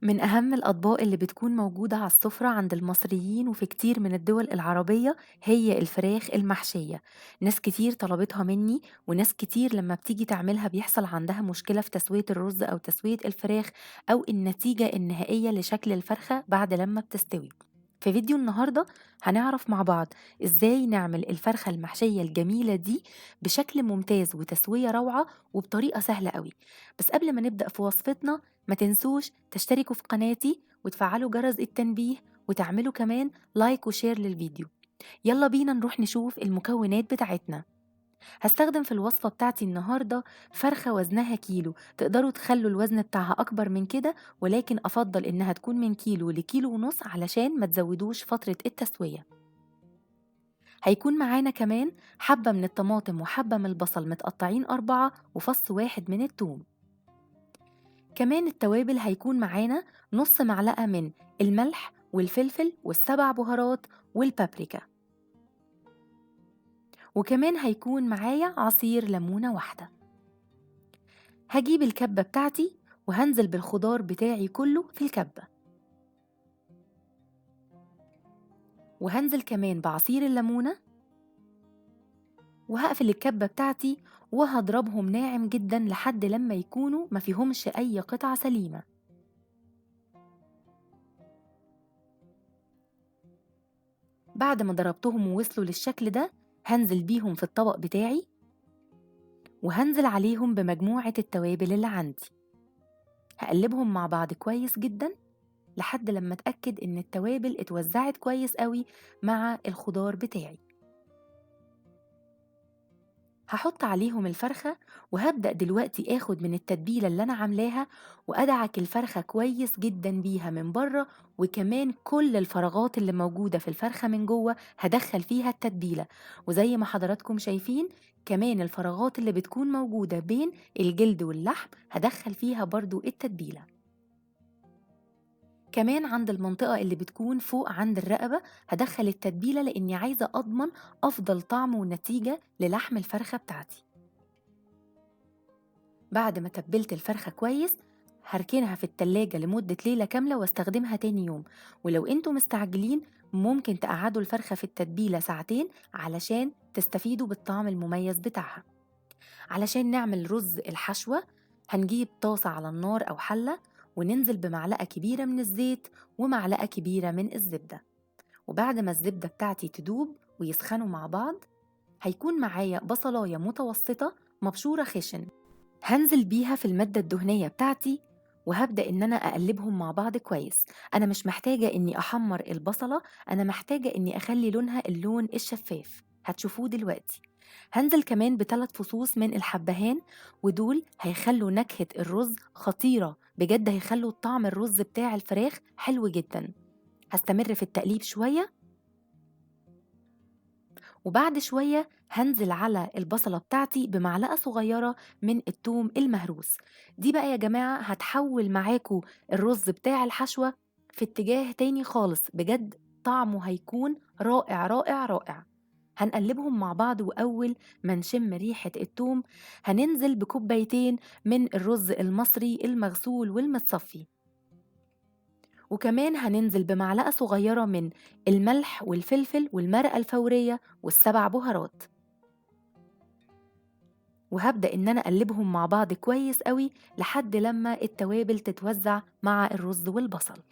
من أهم الأطباق اللي بتكون موجودة على السفرة عند المصريين وفي كتير من الدول العربية هي الفراخ المحشية. ناس كتير طلبتها مني، وناس كتير لما بتيجي تعملها بيحصل عندها مشكلة في تسوية الرز أو تسوية الفراخ أو النتيجة النهائية لشكل الفرخة بعد لما بتستوي. في فيديو النهاردة هنعرف مع بعض إزاي نعمل الفرخة المحشية الجميلة دي بشكل ممتاز وتسوية روعة وبطريقة سهلة قوي. بس قبل ما نبدأ في وصفتنا ما تنسوش تشتركوا في قناتي وتفعلوا جرس التنبيه وتعملوا كمان لايك وشير للفيديو. يلا بينا نروح نشوف المكونات بتاعتنا. هستخدم في الوصفة بتاعتي النهاردة فرخة وزنها كيلو، تقدروا تخلوا الوزن بتاعها أكبر من كده، ولكن أفضل إنها تكون من كيلو لكيلو ونص علشان ما تزودوش فترة التسوية. هيكون معانا كمان حبة من الطماطم وحبة من البصل متقطعين أربعة وفص واحد من الثوم. كمان التوابل هيكون معانا نص معلقة من الملح والفلفل والسبع بهارات والبابريكا، وكمان هيكون معايا عصير ليمونة واحدة. هجيب الكبة بتاعتي وهنزل بالخضار بتاعي كله في الكبة، وهنزل كمان بعصير الليمونة، وهقفل الكبة بتاعتي وهضربهم ناعم جدا لحد لما يكونوا ما فيهمش أي قطعة سليمة. بعد ما ضربتهم ووصلوا للشكل ده هنزل بيهم في الطبق بتاعي، وهنزل عليهم بمجموعة التوابل اللي عندي. هقلبهم مع بعض كويس جدا لحد لما اتأكد ان التوابل اتوزعت كويس قوي مع الخضار بتاعي. هحط عليهم الفرخة، وهبدأ دلوقتي اخد من التتبيلة اللي انا عاملاها وادعك الفرخة كويس جدا بيها من بره، وكمان كل الفراغات اللي موجودة في الفرخة من جوه هدخل فيها التتبيلة. وزي ما حضراتكم شايفين كمان الفراغات اللي بتكون موجودة بين الجلد واللحم هدخل فيها برضو التتبيلة. كمان عند المنطقة اللي بتكون فوق عند الرقبة هدخل التتبيلة لأني عايزة أضمن أفضل طعم ونتيجة للحم الفرخة بتاعتي. بعد ما تبلت الفرخة كويس هركنها في التلاجة لمدة ليلة كاملة واستخدمها تاني يوم. ولو انتوا مستعجلين ممكن تقعدوا الفرخة في التتبيلة ساعتين علشان تستفيدوا بالطعم المميز بتاعها. علشان نعمل رز الحشوة هنجيب طاسة على النار أو حلة، وننزل بمعلقة كبيرة من الزيت ومعلقة كبيرة من الزبدة. وبعد ما الزبدة بتاعتي تدوب ويسخنوا مع بعض هيكون معايا بصلاية متوسطة مبشورة خشن، هنزل بيها في المادة الدهنية بتاعتي وهبدأ إن أنا أقلبهم مع بعض كويس. أنا مش محتاجة إني أحمر البصلة، أنا محتاجة إني أخلي لونها اللون الشفاف هتشوفوه دلوقتي. هنزل كمان بثلاث فصوص من الحبهان، ودول هيخلوا نكهة الرز خطيرة بجد، هيخلوا طعم الرز بتاع الفراخ حلو جدا. هستمر في التقليب شوية، وبعد شوية هنزل على البصلة بتاعتي بمعلقة صغيرة من الثوم المهروس. دي بقى يا جماعة هتحول معاكو الرز بتاع الحشوة في اتجاه تاني خالص بجد، طعمه هيكون رائع رائع رائع. هنقلبهم مع بعض، وأول ما نشم ريحة الثوم هننزل بكوبايتين من الرز المصري المغسول والمتصفي، وكمان هننزل بمعلقة صغيرة من الملح والفلفل والمرقة الفورية والسبع بهارات. وهبدأ إن أنا أقلبهم مع بعض كويس قوي لحد لما التوابل تتوزع مع الرز والبصل.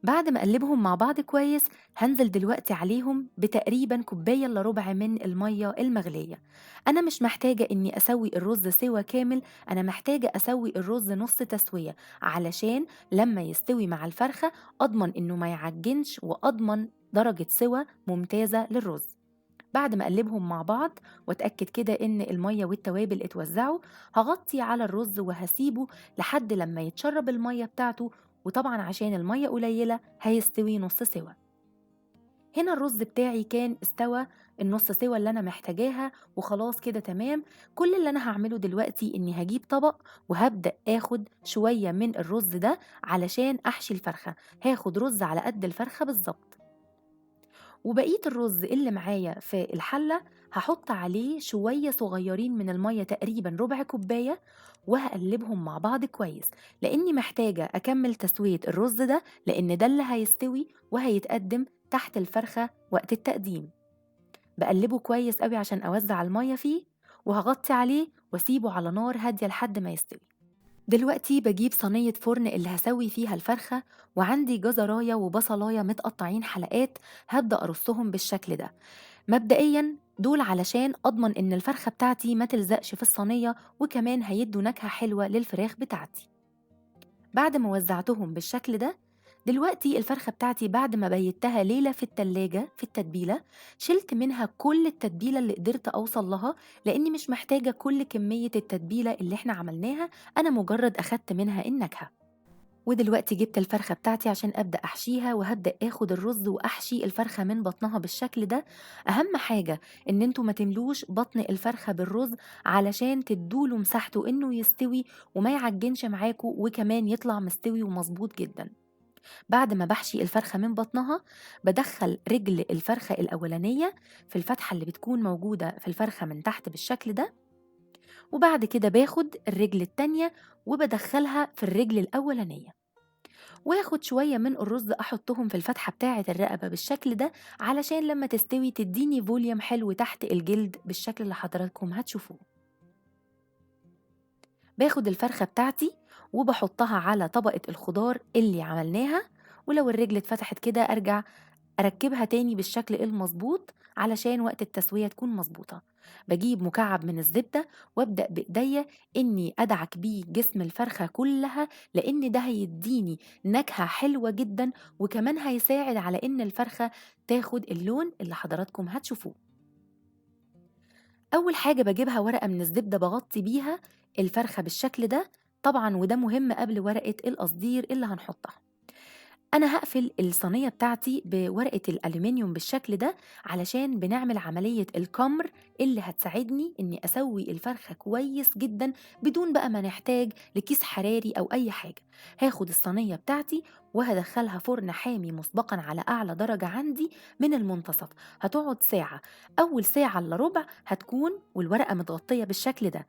بعد ما أقلبهم مع بعض كويس هنزل دلوقتي عليهم بتقريبا كوباية إلا ربع من المية المغلية. أنا مش محتاجة إني أسوي الرز سوا كامل، أنا محتاجة أسوي الرز نص تسوية علشان لما يستوي مع الفرخة أضمن إنه ما يعجنش وأضمن درجة سوا ممتازة للرز. بعد ما أقلبهم مع بعض وأتأكد كده إن المية والتوابل اتوزعوا هغطي على الرز وهسيبه لحد لما يتشرب المية بتاعته، وطبعا عشان المية قليلة هيستوي نص سوا. هنا الرز بتاعي كان استوى النص سوا اللي أنا محتاجاها وخلاص كده تمام. كل اللي أنا هعمله دلوقتي إني هجيب طبق وهبدأ آخد شوية من الرز ده علشان أحشي الفرخة. هاخد رز على قد الفرخة بالظبط، وبقية الرز اللي معايا في الحلة هحط عليه شوية صغيرين من المية، تقريبا ربع كوباية، وهقلبهم مع بعض كويس، لأني محتاجة أكمل تسوية الرز ده، لأن ده اللي هيستوي وهيتقدم تحت الفرخة وقت التقديم. بقلبه كويس قوي عشان أوزع المية فيه، وهغطي عليه واسيبه على نار هادية لحد ما يستوي. دلوقتي بجيب صينية فرن اللي هسوي فيها الفرخة، وعندي جزراية وبصلاية متقطعين حلقات، هبدأ أرصهم بالشكل ده. مبدئيا دول علشان أضمن إن الفرخة بتاعتي ما تلزقش في الصينية، وكمان هيدوا نكهة حلوة للفراخ بتاعتي. بعد ما وزعتهم بالشكل ده، دلوقتي الفرخة بتاعتي بعد ما بيتها ليلة في التلاجة في التتبيلة، شلت منها كل التتبيلة اللي قدرت أوصل لها، لأني مش محتاجة كل كمية التتبيلة اللي احنا عملناها، أنا مجرد أخدت منها النكهة. ودلوقتي جبت الفرخة بتاعتي عشان أبدأ أحشيها، وهبدأ أخد الرز وأحشي الفرخة من بطنها بالشكل ده. أهم حاجة إن انتوا ما تملوش بطن الفرخة بالرز، علشان تدوله مساحته إنه يستوي وما يعجنش معاكوا، وكمان يطلع مستوي ومظبوط جدا. بعد ما بحشي الفرخة من بطنها، بدخل رجل الفرخة الأولانية في الفتحة اللي بتكون موجودة في الفرخة من تحت بالشكل ده، وبعد كده باخد الرجل التانية وبدخلها في الرجل الأولانية، واخد شوية من الرز أحطهم في الفتحة بتاعة الرقبة بالشكل ده، علشان لما تستوي تديني فوليوم حلو تحت الجلد بالشكل اللي حضراتكم هتشوفوه. باخد الفرخة بتاعتي وبحطها على طبقة الخضار اللي عملناها، ولو الرجل اتفتحت كده أرجع أركبها تاني بالشكل المظبوط علشان وقت التسوية تكون مظبوطة. بجيب مكعب من الزبدة وابدأ بإيديا إني أدعك بيه جسم الفرخة كلها، لأن ده هيديني نكهة حلوة جدا، وكمان هيساعد على إن الفرخة تاخد اللون اللي حضراتكم هتشوفوه. أول حاجة بجيبها ورقة من الزبدة بغطي بيها الفرخة بالشكل ده، طبعا وده مهم قبل ورقة القصدير اللي هنحطها. أنا هقفل الصينية بتاعتي بورقة الألومنيوم بالشكل ده، علشان بنعمل عملية الكمر اللي هتساعدني إني أسوي الفرخة كويس جدا، بدون بقى ما نحتاج لكيس حراري أو أي حاجة. هاخد الصينية بتاعتي وهدخلها فرن حامي مسبقا على أعلى درجة عندي من المنتصف، هتقعد ساعة. أول ساعة إلا ربع هتكون والورقة متغطية بالشكل ده.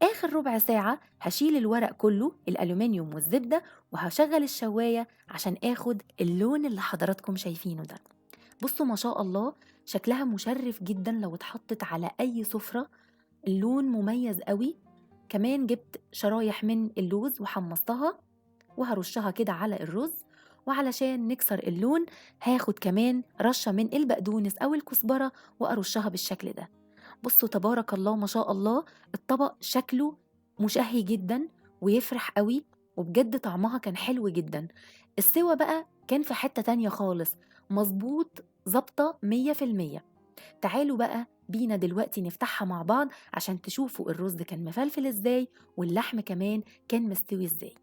آخر ربع ساعة هشيل الورق كله الألومنيوم والزبدة، وهشغل الشواية عشان اخد اللون اللي حضراتكم شايفينه ده. بصوا ما شاء الله، شكلها مشرف جدا لو اتحطت على اي سفرة، اللون مميز قوي. كمان جبت شرايح من اللوز وحمصتها وهرشها كده على الرز، وعلشان نكسر اللون هاخد كمان رشة من البقدونس او الكزبرة وارشها بالشكل ده. بصوا تبارك الله ما شاء الله، الطبق شكله مشهي جدا ويفرح قوي، وبجد طعمها كان حلو جدا. السوا بقى كان في حتة تانية خالص، مظبوط ظابطة 100%. تعالوا بقى بينا دلوقتي نفتحها مع بعض عشان تشوفوا الرز كان مفلفل ازاي، واللحم كمان كان مستوي ازاي.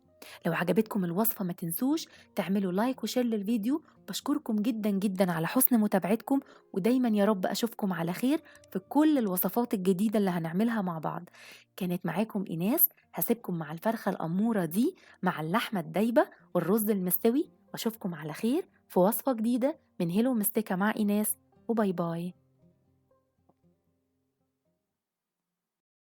لو عجبتكم الوصفة ما تنسوش تعملوا لايك وشير للفيديو. بشكركم جدا جدا على حسن متابعتكم، ودايما يا رب أشوفكم على خير في كل الوصفات الجديدة اللي هنعملها مع بعض. كانت معاكم إيناس، هسيبكم مع الفرخة الأمورة دي مع اللحمة الدايبة والرز المستوي، وأشوفكم على خير في وصفة جديدة من هيلو مستكة مع إيناس، وباي باي.